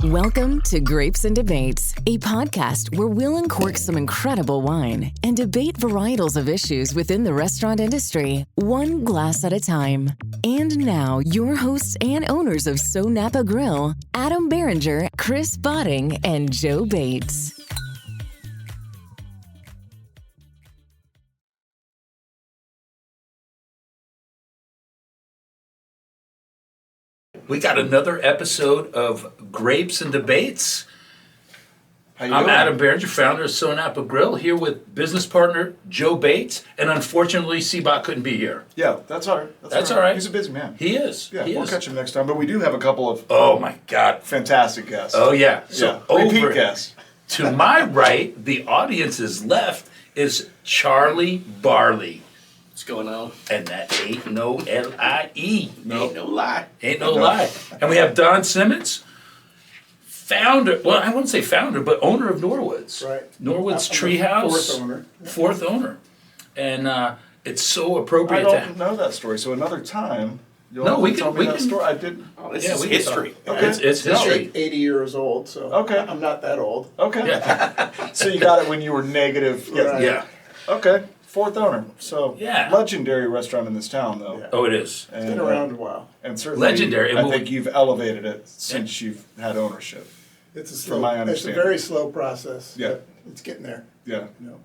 Welcome to Grapes and Debates, a podcast where we'll uncork some incredible wine and debate varietals of issues within the restaurant industry, one glass at a time. And now, your hosts and owners of SoNapa Grille, Adam Beringer, Chris Botting, and Joe Bates. We got another episode of Grapes and Debates. How you I'm doing? Adam Beringer, founder of SoNapa Grille, here with business partner Joe Bates, and unfortunately, Seabot couldn't be here. Yeah, that's all right. That's all right. He's a busy man. He is. Yeah, he we'll is. catch him next time. But we do have a couple of Oh my God. fantastic guests. Oh yeah. So repeat over guests. to my right, the audience's left is Charley Barley. What's going on? And that ain't no L-I-E. Ain't no lie. Ain't no lie. And we have Don Simmons, founder, well, I wouldn't say founder, but owner of Norwood's. Right. Norwood's I'm the Treehouse. fourth owner. Fourth owner. And it's so I appropriate don't to... know that story, so another time you'll No, have we to can- tell me we that can- story. I did. Oh, this Yeah, is we can history. Okay. It's No. history. 80 years old, so Okay. I'm not that old. Okay. Yeah. So you got it when you were negative. Right. Yeah. Okay. Fourth owner. So Yeah. legendary restaurant in this town, though. Yeah. Oh, it is. It's been around a while. And certainly, Legendary. And I we'll- think you've elevated it since you've had ownership. It's a From slow, my it's a understanding. very slow process. Yeah. But it's getting there. Yeah. You know.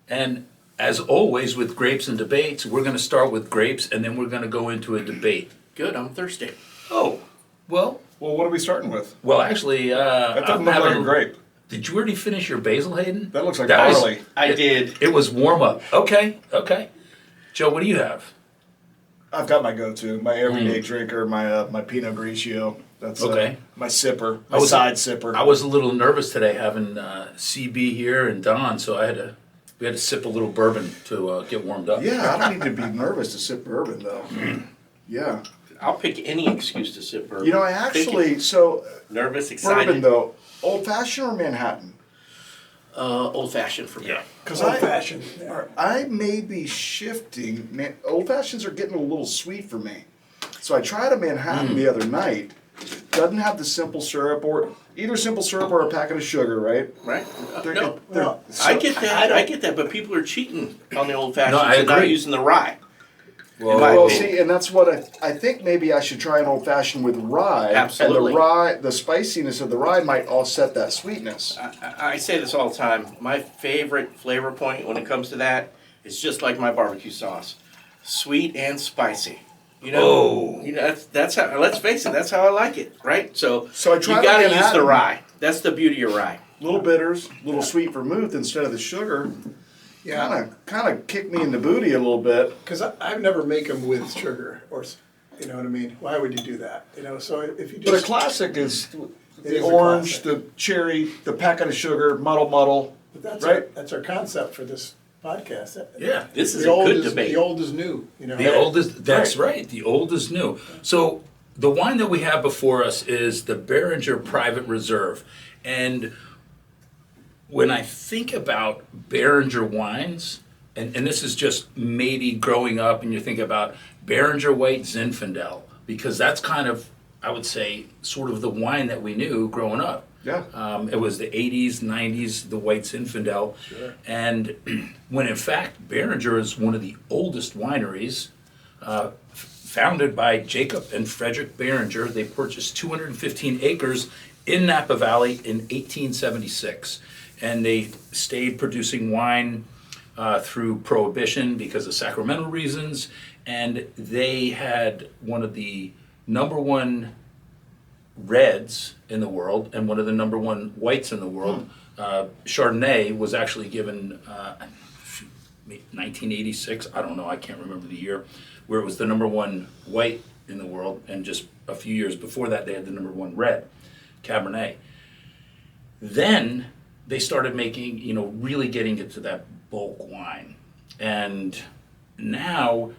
And as always with Grapes and Debates, we're going to start with grapes and then we're going to go into a debate. Good, I'm thirsty. Oh, well, Well, what are we starting with? actually... That doesn't look like a grape. Did you already finish your basil, Hayden? That looks like was- barley. I did. It was warm up. Okay. Joe, what do you have? I've got my go-to, my everyday drinker, my Pinot Grigio. That's Okay. my sipper, I my was- side sipper. I was a little nervous today having CB here and Don, so we had to sip a little bourbon to get warmed up. Yeah, I don't need to be nervous to sip bourbon though. Yeah, I'll pick any excuse to sip bourbon. you know, I actually Nervous, excited. bourbon though, old fashioned or Manhattan? Old fashioned for me. Yeah. Because Old fashioned. I may be shifting. Old fashions are getting a little sweet for me, so I tried a Manhattan the other night. Doesn't have the simple syrup or either simple syrup or a packet of sugar, right? Right? They're- No, they're- I get that. I I get that, but people are cheating on the old fashioned No, I and not agree. using the rye. Well, opinion. see, and that's what I think maybe I should try an old fashioned with rye. Absolutely. And the spiciness of the rye might offset that sweetness. I say this all the time. My favorite flavor point when it comes to that is just like my barbecue sauce, sweet and spicy. You know, Oh. that's how. Let's face it, that's how I like it, right? So So I tried you got to the use the Manhattan. rye. That's the beauty of rye. Little bitters, little sweet vermouth instead of the sugar. Yeah. Kind of kicked me in the booty a little bit. Because I've never make them with sugar or, you know what I mean? Why would you do that? You know, so if you But a just. classic is the is a orange, classic. the cherry, the packet of sugar, muddle. But that's right? that's our concept for this podcast. Yeah. This is The a old good is debate. the old is new. You know. The old is, that's right, the old is new. So the wine that we have before us is the Beringer Private Reserve. And when I think about Beringer wines, and this is just maybe growing up and you think about Beringer White Zinfandel, because that's kind of, I would say, sort of the wine that we knew growing up. Yeah. It was the 80s, 90s, the White Zinfandel. Sure. And when in fact, Barringer is one of the oldest wineries, founded by Jacob and Frederick Beringer. They purchased 215 acres in Napa Valley in 1876. And they stayed producing wine through Prohibition because of sacramental reasons. And they had one of the number one reds in the world and one of the number one whites in the world. Chardonnay was actually given 1986, I don't know, I can't remember the year, where it was the number one white in the world, and just a few years before that they had the number one red, Cabernet. Then they started making, really getting into that bulk wine. And now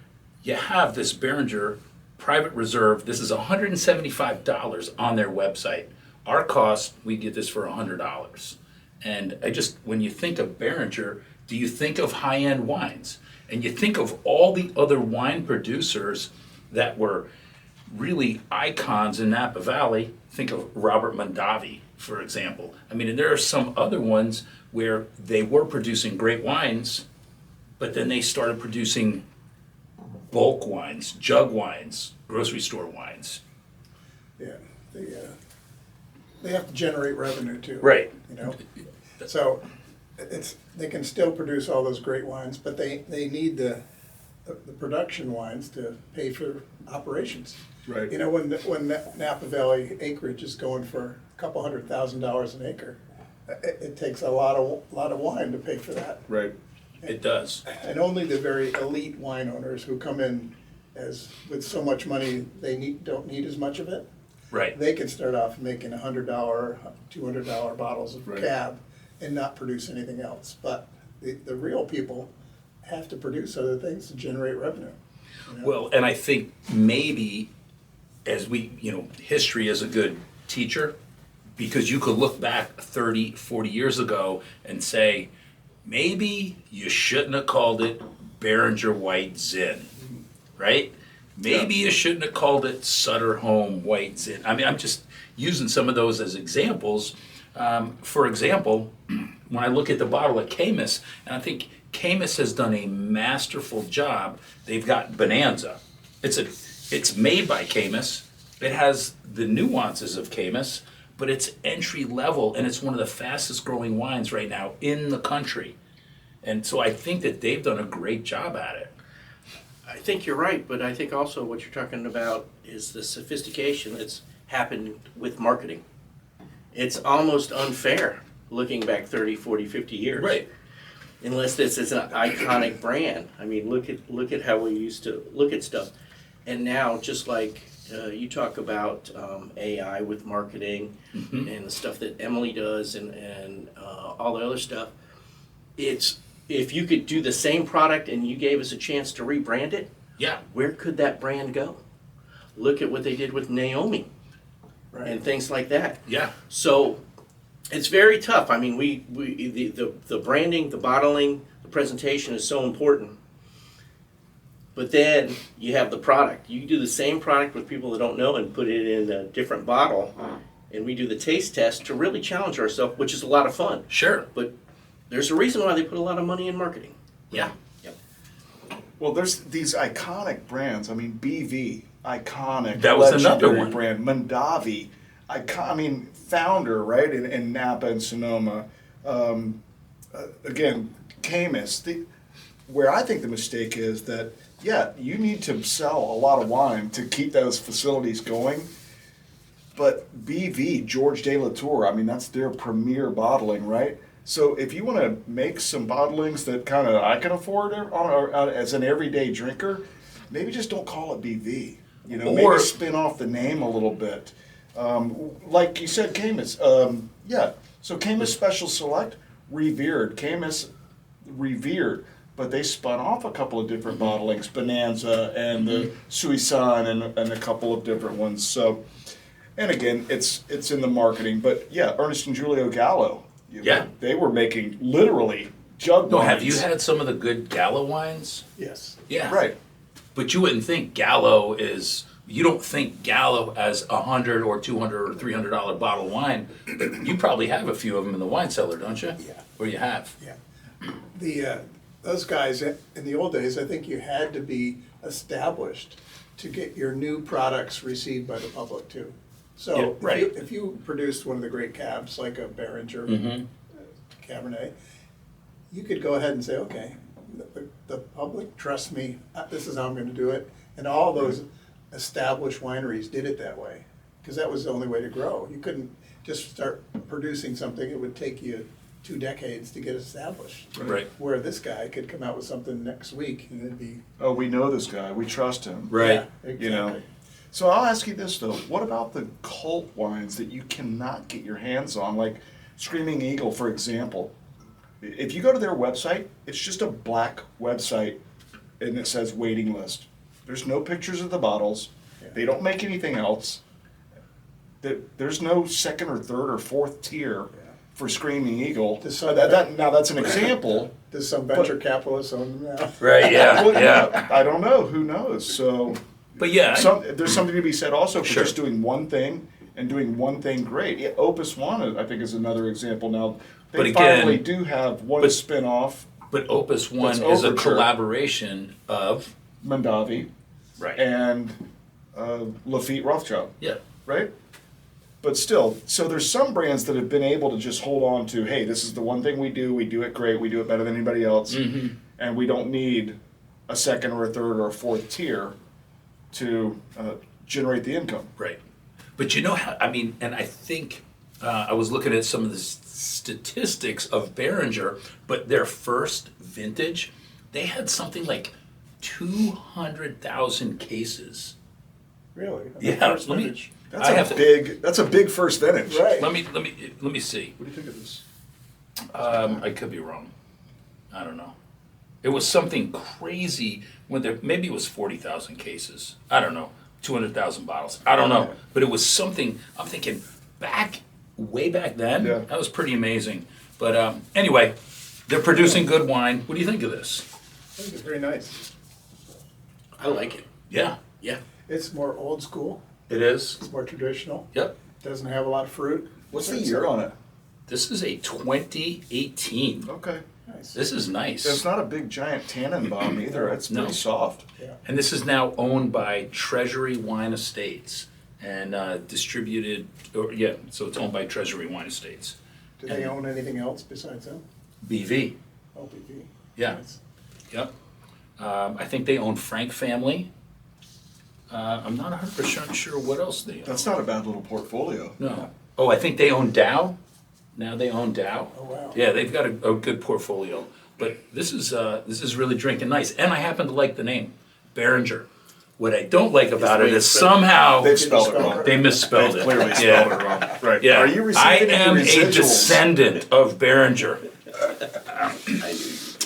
you have this Beringer Private Reserve. This is $175 on their website. Our cost, we get this for $100. And when you think of Beringer, do you think of high-end wines? And you think of all the other wine producers that were really icons in Napa Valley. Think of Robert Mondavi, for example. I mean, and there are some other ones where they were producing great wines, but then they started producing bulk wines, jug wines, grocery store wines. Yeah, they have to generate revenue too. Right. You know, so they can still produce all those great wines, but they need the production wines to pay for operations. Right. You know, when Napa Valley acreage is going for a couple $100,000 an acre, it takes a lot of wine to pay for that. Right. It does. And only the very elite wine owners who come in with so much money they don't need as much of it. Right. They can start off making $100, $200 bottles of Right. cab and not produce anything else. But the real people have to produce other things to generate revenue. You know? Well, and I think maybe as history is a good teacher, because you could look back 30, 40 years ago and say, maybe you shouldn't have called it Beringer White Zin, right? Maybe you shouldn't have called it Sutter Home White Zin. I mean, I'm just using some of those as examples. For example, when I look at the bottle of Camus, and I think Camus has done a masterful job. They've got Bonanza. It's made by Camus. It has the nuances of Camus, but it's entry level, and it's one of the fastest growing wines right now in the country. And so I think that they've done a great job at it. I think you're right, but I think also what you're talking about is the sophistication that's happened with marketing. It's almost unfair looking back 30, 40, 50 years. Right. Unless this is an iconic brand. I mean, look at how we used to look at stuff. And now, just like you talk about AI with marketing and the stuff that Emily does and all the other stuff, it's if you could do the same product and you gave us a chance to rebrand it, Yeah. where could that brand go? Look at what they did with Naomi and things like that. Yeah. So it's very tough. I mean, the branding, the bottling, the presentation is so important. But then you have the product. You do the same product with people that don't know and put it in a different bottle, and we do the taste test to really challenge ourselves, which is a lot of fun. Sure. But there's a reason why they put a lot of money in marketing. Yeah. Yep. Well, there's these iconic brands. I mean, BV, iconic. That was another legendary one. brand. Mondavi, founder, right, in Napa and Sonoma. Again, Camus. Where I think the mistake is that, yeah, you need to sell a lot of wine to keep those facilities going. But BV, George de la Tour, I mean, that's their premier bottling, right? So if you want to make some bottlings that kind of I can afford as an everyday drinker, maybe just don't call it BV. You know, maybe spin off the name a little bit. Like you said, Camus. Yeah, so Camus Special Select, revered. Camus, revered. But they spun off a couple of different bottlings, Bonanza and the Suisan and a couple of different ones. So, and again, it's in the marketing. But yeah, Ernest and Julio Gallo. Yeah. They were making literally jug wines. Have you had some of the good Gallo wines? Yes. Yeah. Right. But you wouldn't think Gallo you don't think Gallo as $100 or $200 or $300 bottle of wine, but you probably have a few of them in the wine cellar, don't you? Yeah. Or you have? Yeah. Those guys, in the old days, I think you had to be established to get your new products received by the public too. So Yeah, right. if you produced one of the great cabs, like a Beringer Cabernet, you could go ahead and say, okay, the public trusts me, this is how I'm going to do it. And all those established wineries did it that way, because that was the only way to grow. You couldn't just start producing something. It would take you 2 decades to get established. Right. Where this guy could come out with something next week and it'd be... Oh, we know this guy. We trust him. Right. Yeah, exactly. You know. So I'll ask you this though: what about the cult wines that you cannot get your hands on, like Screaming Eagle, for example? If you go to their website, it's just a black website, and it says waiting list. There's no pictures of the bottles. They don't make anything else. There's no second or third or fourth tier for Screaming Eagle. Now that's an example. Does some venture capitalist own them now? Right, yeah, Well, yeah. I don't know. Who knows? So, But yeah, There's something to be said also for Sure. just doing one thing and doing one thing great. Yeah, Opus One, I think, is another example. Now, they But again- finally do have one spin-off, but Opus One That's is a Overture. collaboration of Mondavi, right. and Lafitte Rothschild, Yeah. right? But still, so there's some brands that have been able to just hold on to, hey, this is the one thing we do it great, we do it better than anybody else, and we don't need a second or a third or a fourth tier to generate the income. Right. But you know how, I mean, and I think I was looking at some of the statistics of Beringer, but their first vintage, they had something like 200,000 cases. Really? Yeah, First let me- vintage. That's a big first vintage. Right. Let me see. What do you think of this? I could be wrong. I don't know. It was something crazy when there, maybe it was 40,000 cases. I don't know. 200,000 bottles. I don't know. But it was something, I'm thinking way back then, Yeah. that was pretty amazing. But anyway, they're producing good wine. What do you think of this? I think it's very nice. I like it. Yeah, Yeah. It's more old school. it is. It's more traditional. Yep. Doesn't have a lot of fruit. What's the year on it? This is a 2018. Okay. Nice. This is nice. It's not a big giant tannin bomb either. It's No. pretty soft. Yeah. And this is now owned by Treasury Wine Estates and distributed, so it's owned by Treasury Wine Estates. Do they own anything else besides them? BV, LPV. yeah, Nice. yep. I think they own Frank Family. I'm not 100% sure what else they own. That's not a bad little portfolio. No. Oh, I think they own Dow. Now they own Dow. Oh, wow. Yeah, they've got a good portfolio. But this is really drinking nice, and I happen to like the name, Beringer. What I don't like about it is somehow They've spelled it wrong. they misspelled They've it. clearly Yeah. spelled it wrong. Right. Yeah. Are you receiving I am any a residuals? descendant of Beringer.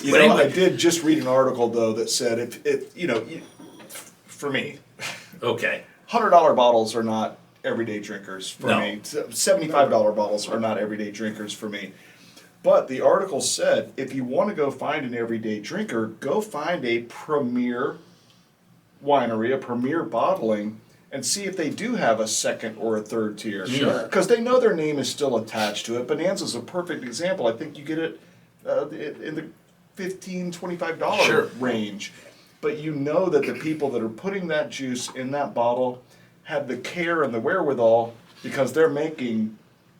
You But know, anyway. I did just read an article though that said for me, Okay. $100 bottles are not everyday drinkers for No. me. $75 bottles are not everyday drinkers for me. But the article said if you want to go find an everyday drinker, go find a premier winery, a premier bottling, and see if they do have a second or a third tier. Sure. Because they know their name is still attached to it. Bonanza's a perfect example. I think you get it in the $15, $25 Sure. range. But you know that the people that are putting that juice in that bottle have the care and the wherewithal because they're making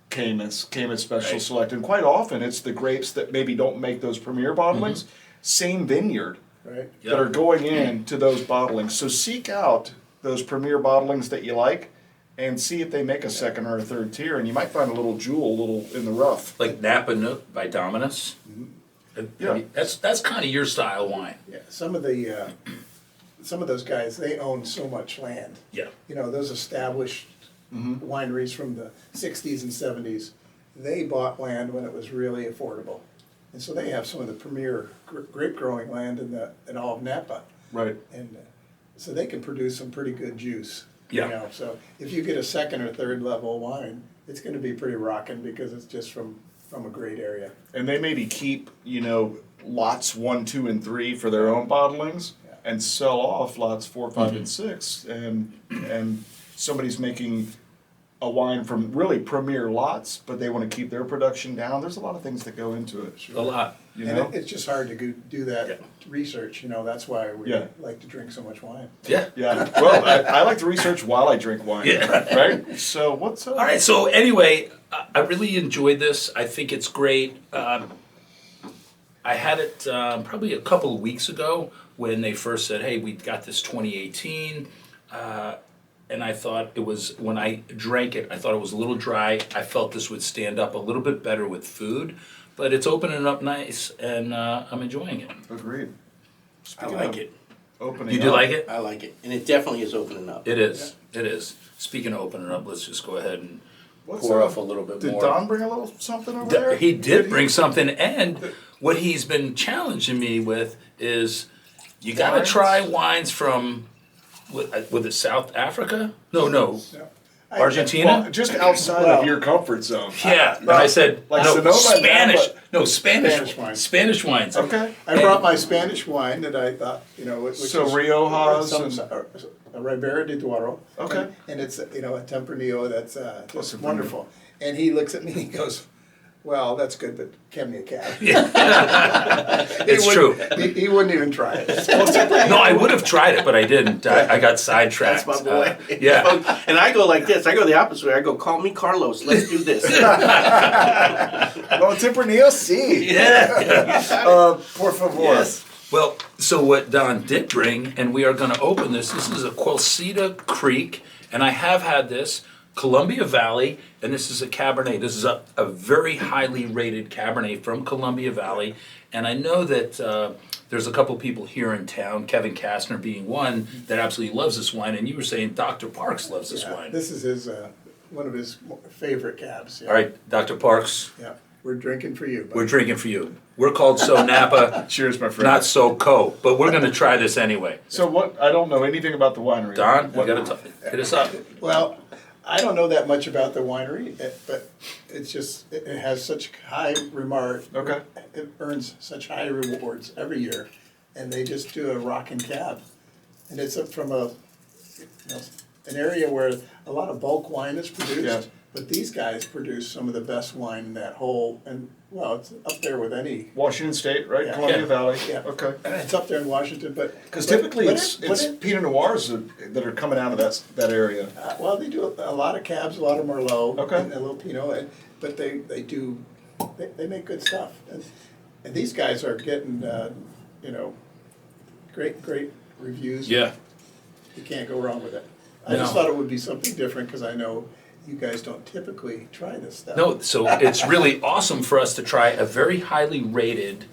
Camus Special Right. Select. And quite often it's the grapes that maybe don't make those premier bottlings, same vineyard Right. Yep. that are going into those bottlings. So seek out those premier bottlings that you like and see if they make a second or a third tier. And you might find a little jewel, a little in the rough. Like Napa Nook by Dominus. Yeah. That's kind of your style wine. Yeah. Some of those guys, they own so much land. Yeah. You know, those established wineries from the 60s and 70s, they bought land when it was really affordable. And so they have some of the premier grape growing land in all of Napa. Right. And so they can produce some pretty good juice. Yeah. You know, so if you get a second or third level wine, it's going to be pretty rocking because it's just from a great area. And they maybe keep, lots 1, 2, and 3 for their own bottlings and sell off lots 4, 5, and 6. And somebody's making a wine from really premier lots, but they want to keep their production down. There's a lot of things that go into it. A lot. You And know? it's just hard to do that research, that's why we Yeah. like to drink so much wine. Yeah. Yeah. Well, I like to research while I drink wine. Yeah. Right? So what's up? All right. So anyway, I really enjoyed this. I think it's great. I had it probably a couple of weeks ago when they first said, "Hey, we got this 2018," and I thought it was when I drank it, I thought it was a little dry. I felt this would stand up a little bit better with food, but it's opening up nice, and I'm enjoying it. Agreed. I Speaking like of it. Opening You do up, like it? I like it. And it definitely is opening up. It is. It is. Speaking of opening up, let's just go ahead and what's pour up? off a little bit Did more. Don bring a little something over there? He did bring something, and what he's been challenging me with is you got to Wines? try wines from, with it South Africa? No, So, Argentina? Well, just outside Well- of your comfort zone. Yeah, and I said, like no, Sonoma and Spanish. Napa. No, Spanish. Spanish wines. Spanish wines. Okay. I brought my Spanish wine that I thought, which So is Riojas some, and- a Ribera de Duero. Okay. And it's, a Tempranillo that's just Tempranillo. wonderful. And he looks at me and he goes, well, that's good, but can me a cab. It's true. He wouldn't even try it. No, I would have tried it, but I didn't. I got sidetracked. That's my boy. Yeah. And I go like this. I go the opposite way. I go, call me Carlos. Let's do this. Well, Tempranillo, sí. Yeah. Por favor. Yes. Well, so what Don did bring, and we are going to open this. This is a Quilceda Creek, and I have had this. Columbia Valley, and this is a Cabernet. This is a very highly rated Cabernet from Columbia Valley, and I know that there's a couple people here in town, Kevin Kastner being one, that absolutely loves this wine, and you were saying Dr. Parks loves this wine. This is his one of his favorite cabs. Yeah. All right, Dr. Parks, Yeah, we're drinking for you. Buddy. we're drinking for you. We're called SoNapa, Cheers, my friend. not SoCo, but we're going to try this anyway. So what? I don't know anything about the winery. Don, What- you got to hit us up. Well, I don't know that much about the winery, but it's just it has such high remark. Okay. It earns such high rewards every year, and they just do a rockin' cab, and it's from an area where a lot of bulk wine is produced. Yeah. But these guys produce some of the best wine in that whole, and well, it's up there with any. Washington State, right? Yeah. Columbia Yeah. Valley. Yeah. Okay. It's up there in Washington, Because typically it's it, Pinot Noirs that are coming out of that area. well, they do a lot of cabs, a lot of Merlot, Okay. and a little Pinot, but they make good stuff, and these guys are getting great reviews. Yeah. You can't go wrong with it. I just No. thought it would be something different because I know you guys don't typically try this stuff. No, so it's really awesome for us to try a very highly rated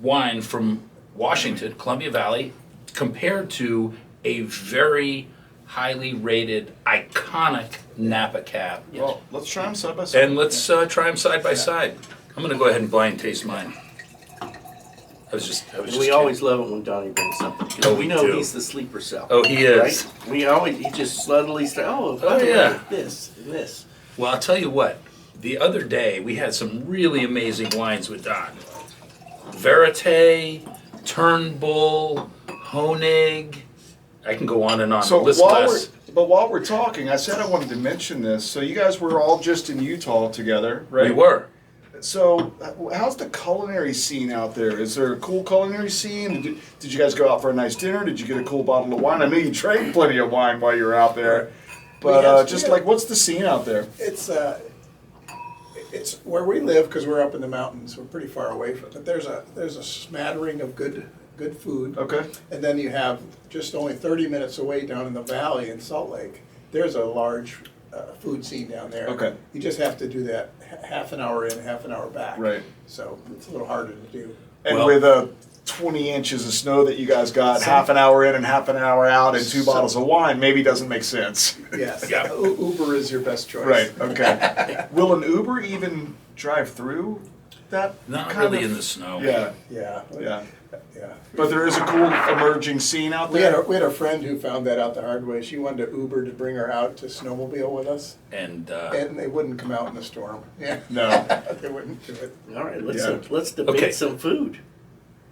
wine from Washington, Columbia Valley, compared to a very highly rated, iconic Napa Cab. Well, let's try them side by side. And let's try them side by side. I'm going to go ahead and blind taste mine. I was just We kidding. always love it when Donnie brings something. Oh, we we know do. he's the sleeper cell. Oh, he is. Right? He just subtly say, oh, by the yeah. way, this and this. Well, I'll tell you what. The other day, we had some really amazing wines with Don. Verite, Turnbull, Honig. I can go on and on. So List while less. while we're talking, I said I wanted to mention this. So you guys were all just in Utah together, right? We were. So how's the culinary scene out there? Is there a cool culinary scene? Did you guys go out for a nice dinner? Did you get a cool bottle of wine? I know you drank plenty of wine while you were out there, but what's the scene out there? It's where we live because we're up in the mountains. We're pretty far away from it. But there's a smattering of good food. Okay. And then you have just only 30 minutes away down in the valley in Salt Lake. There's a large food scene down there. Okay. You just have to do that half an hour in, half an hour back. Right. So it's a little harder to do. And Well- with 20 inches of snow that you guys got, half an hour in and half an hour out, and two bottles of wine maybe doesn't make sense. Yes. Yeah. Uber is your best choice. Right. Okay. Will an Uber even drive through that? Not kind really of- in the snow. Yeah. Yeah. Yeah. Yeah. But there is a cool emerging scene out We had there. a friend who found that out the hard way. She wanted to Uber to bring her out to snowmobile with us, And and they wouldn't come out in the storm. Yeah, No. they wouldn't do it. All right, Yeah. let's debate Okay. some food.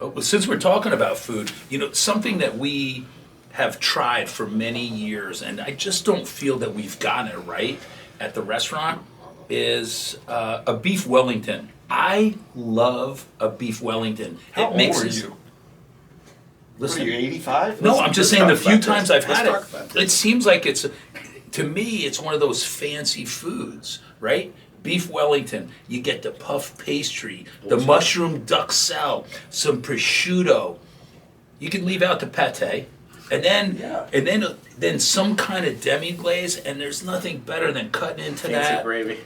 well, since we're talking about food, something that we have tried for many years, and I just don't feel that we've gotten it right at the restaurant, is a Beef Wellington. I love a Beef Wellington. How old makes are us- you? Listen, What are you, 85? no, I'm just saying the few times I've had Let's talk about it, it seems like to me, it's one of those fancy foods, right? Beef Wellington, you get the puff pastry, the mushroom duxelle, some prosciutto. You can leave out the pate, and then some kind of demi glaze, and there's nothing better than cutting into Fancy that. gravy.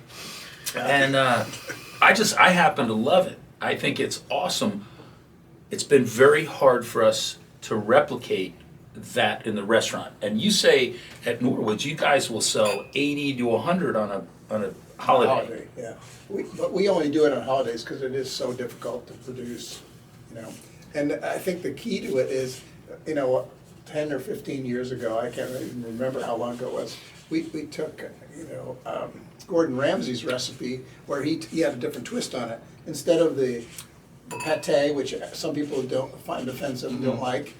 And I happen to love it. I think it's awesome. It's been very hard for us to replicate that in the restaurant. And you say at Norwood, you guys will sell 80 to 100 on a holiday. Yeah, but we only do it on holidays because it is so difficult to produce, And I think the key to it is, 10 or 15 years ago, I can't even remember how long ago it was. We took, Gordon Ramsay's recipe where he had a different twist on it. Instead of the pate, which some people don't find offensive and don't like,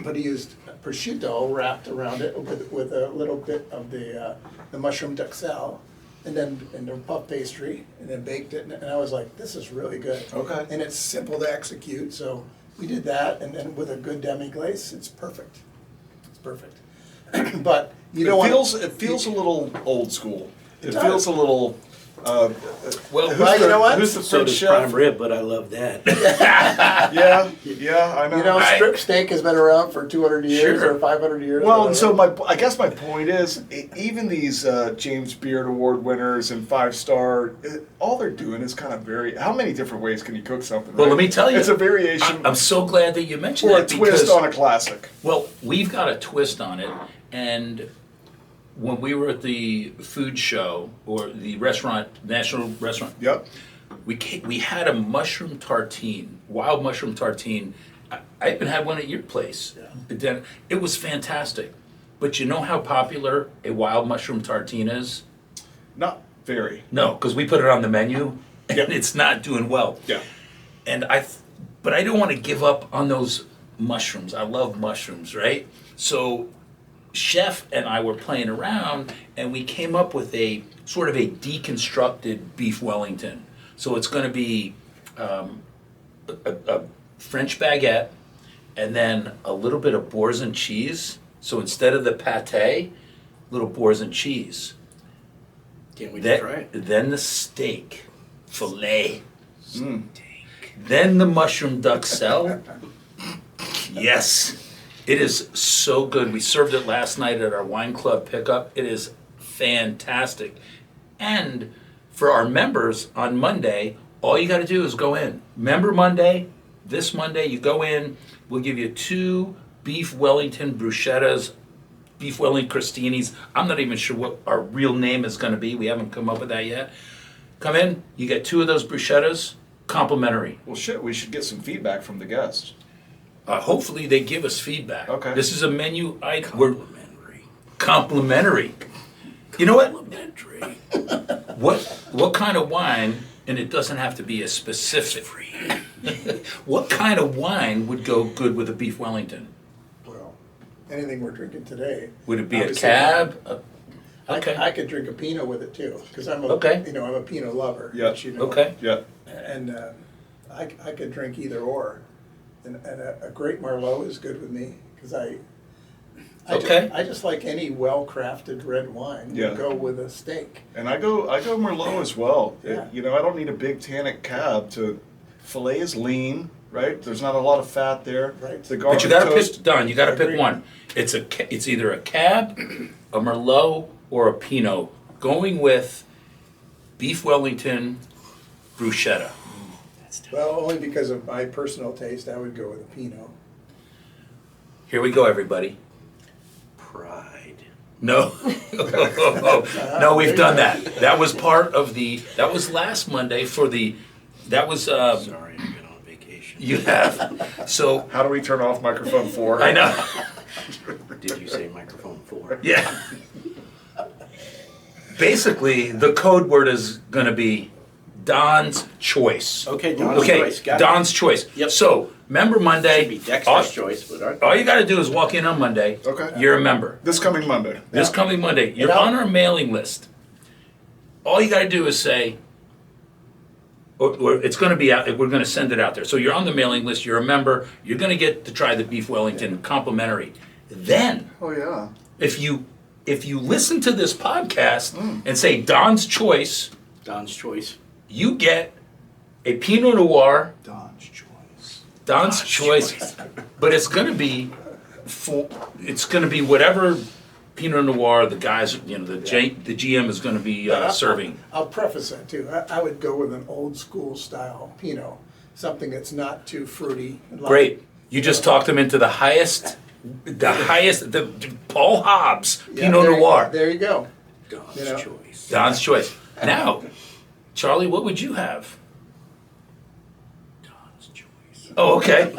but he used prosciutto wrapped around it with a little bit of the mushroom duxelle, and then puff pastry, and then baked it. And I was like, this is really good. Okay. And it's simple to execute, so we did that, and then with a good demi glace, it's perfect. It's perfect. But you don't want. It feels a little old school. It does. feels a little. Well, You know what? Who's the So French does chef? prime rib, but I love that. Yeah, I know. You know, strip steak has been around for 200 years Sure. or 500 years. Well, or and so whatever. I guess my point is, even these James Beard Award winners and 5-star, all they're doing is kind of vary. How many different ways can you cook something? Well, right? let me tell you, it's a variation I'm so glad that you mentioned or a that twist because, on a classic. well, we've got a twist on it, and when we were at the food show or the national restaurant, Yep. we had a mushroom tartine, wild mushroom tartine. I even had one at your place. Yeah. It was fantastic. But you know how popular a wild mushroom tartine is? Not very. No, because we put it on the menu, and Yep. it's not doing well. Yeah. And but I don't want to give up on those mushrooms. I love mushrooms, right? So Chef and I were playing around, and we came up with a sort of a deconstructed beef Wellington. So it's going to be a French baguette, and then a little bit of Boursin cheese. So instead of the pate, little Boursin cheese. Can't wait to try it. Then the steak, filet. Then the mushroom duxelle. Yes, it is so good. We served it last night at our wine club pickup. It is fantastic. And for our members on Monday, all you got to do is go in. Member Monday, this Monday, you go in. We'll give you 2 beef Wellington bruschettas, beef Wellington crostinis. I'm not even sure what our real name is going to be. We haven't come up with that yet. Come in, you get 2 of those bruschettas, complimentary. Well, shit, we should get some feedback from the guests. Hopefully they give us feedback. Okay. This is a menu Complimentary. complimentary. You know what? Complimentary. What kind of wine, and it doesn't have to be a specific. What kind of wine would go good with a beef Wellington? Well, anything we're drinking today. Would it be a Obviously, cab? Okay. I could drink a Pinot with it too, because I'm Okay. I'm a Pinot lover. Yeah. which, Okay. Yeah. And I could drink either or, and a great Merlot is good with me because Okay. I just like any well-crafted red wine Yeah. to go with a steak. And I go Merlot as well. Yeah. I don't need a big tannic cab to. Filet is lean, right? There's not a lot of fat there. Right. The garlic But you got to toast. pick, Don. You got to pick Agreed. one. It's either a cab, a Merlot, or a Pinot. Going with beef Wellington, bruschetta. Well, only because of my personal taste, I would go with a Pinot. Here we go, everybody. Pride. No, no, we've done that. That was part of that was last Monday that was, Sorry, I've been on vacation. you have. So, How do we turn off microphone 4? I know. Did you say microphone 4? Yeah. Basically, the code word is going to be Don's choice. Okay, Don's Okay, choice. Got it. Don's choice. Yep. So, member Monday. Should be Dexter's choice, but all right. All you got to do is walk in on Monday. Okay. You're a member. This coming Monday. This coming Monday, you're And I'll- on our mailing list. All you got to do is say, or it's going to be out. We're going to send it out there. So you're on the mailing list. You're a member. You're going to get to try the beef Wellington complimentary. Then, Oh yeah. if you listen to this podcast and say Don's choice, Don's choice. you get a Pinot Noir. Don's choice. Don's choice, but it's going to be whatever Pinot Noir the guys, the GM is going to be serving. I'll preface that too. I would go with an old school style Pinot, something that's not too fruity. And light. Great. You just talked them into the highest, the Paul Hobbs Yeah, Pinot there- Noir. There you go. Don's You know. choice. Don's choice. Now, Charlie, what would you have? Don's choice. Oh, okay.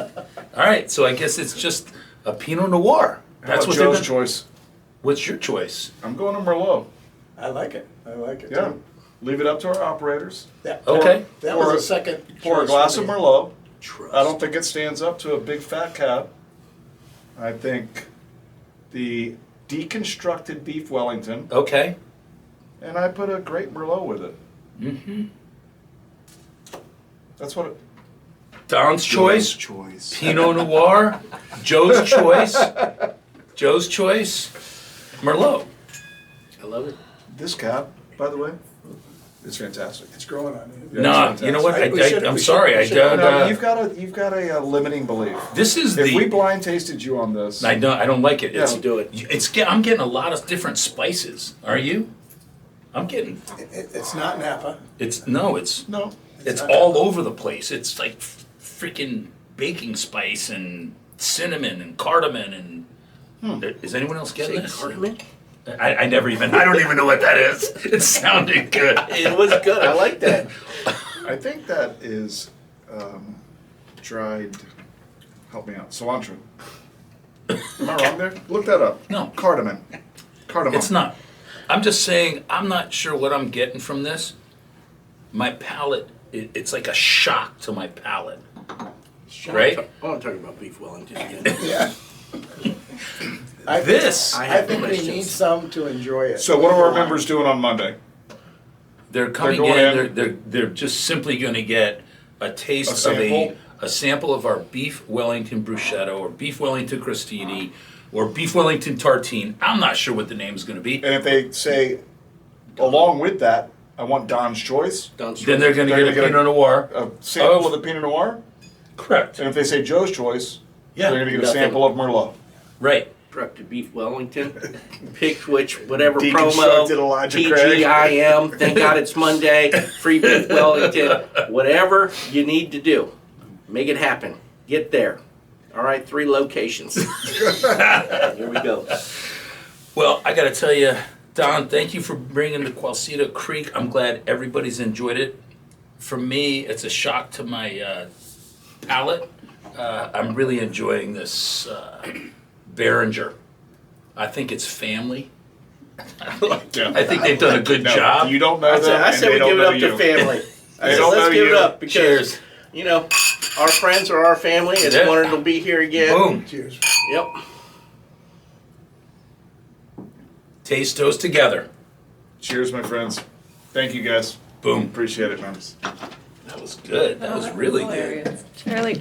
All right. So I guess it's just a Pinot Noir. That's what Joe's they're. choice. What's your choice? I'm going to Merlot. I like it. I like it Yeah. too. Leave it up to our operators. Okay. That Pour was a- a second. Pour a choice glass for of me. Merlot. Trust. I don't think it stands up to a big fat cab. I think the deconstructed Beef Wellington, Okay. and I put a great Merlot with it. Mm-hmm. That's what it. Don's choice. Choice. Pinot Noir. Joe's choice. Joe's choice. Merlot. I love it. This cab, by the way, is fantastic. It's growing on me. Yeah, Nah, it's you know what? fantastic. I'm sorry. I did. No, you've got a limiting belief. This is If we the. blind tasted you on this, I don't like it. It's Yeah. Do it. I'm getting a lot of different spices. Are you? I'm getting. It's not Napa. It's no, It's all over the place. It's like freaking baking spice and cinnamon and cardamom and. Is anyone else getting this? Cardamom? I don't even know what that is. It sounded good. It was good. I like that. I think that is dried. Help me out. Cilantro. Am I wrong there? Look that up. No. Cardamom. It's not. I'm just saying, I'm not sure what I'm getting from this. My palate, it's like a shock to my palate. Right? I want to talk about Beef Wellington again. Yeah. I have think we questions. need some to enjoy it. So what are our members doing on Monday? They're coming They're in. going They're just simply going to get a taste A of sample? a sample of our Beef Wellington bruschetto or Beef Wellington crostini or Beef Wellington tartine. I'm not sure what the name's going to be. And if they say, along with that, I want Don's choice, Don's Then they're going to They're get a gonna get Pinot Noir. a sample Oh. of the Pinot Noir. Correct. And if they say Joe's choice, Yeah. they're going to get a Nothing. sample of Merlot. Right. to Beef Wellington. Pick whatever Deconstructed promo. Elijah Craig. TGIM. Thank God it's Monday. Free Beef Wellington. Whatever you need to do, make it happen. Get there. All right, 3 locations. Here we go. Well, I got to tell you, Don, thank you for bringing the Quilceda Creek. I'm glad everybody's enjoyed it. For me, it's a shock to my palate. I'm really enjoying this Beringer. I think it's family. I think they've done a good job. You don't know them. I and said they we don't give it know up to you. family. I They said don't let's know give it you. up because Cheers. you know our friends are our family. It's Yeah. wanted to be here again. Boom. Cheers. Yep. Taste toast together. Cheers, my friends. Thank you, guys. Boom. Appreciate it, man. That was good. That was really good. Hilarious. Charlie,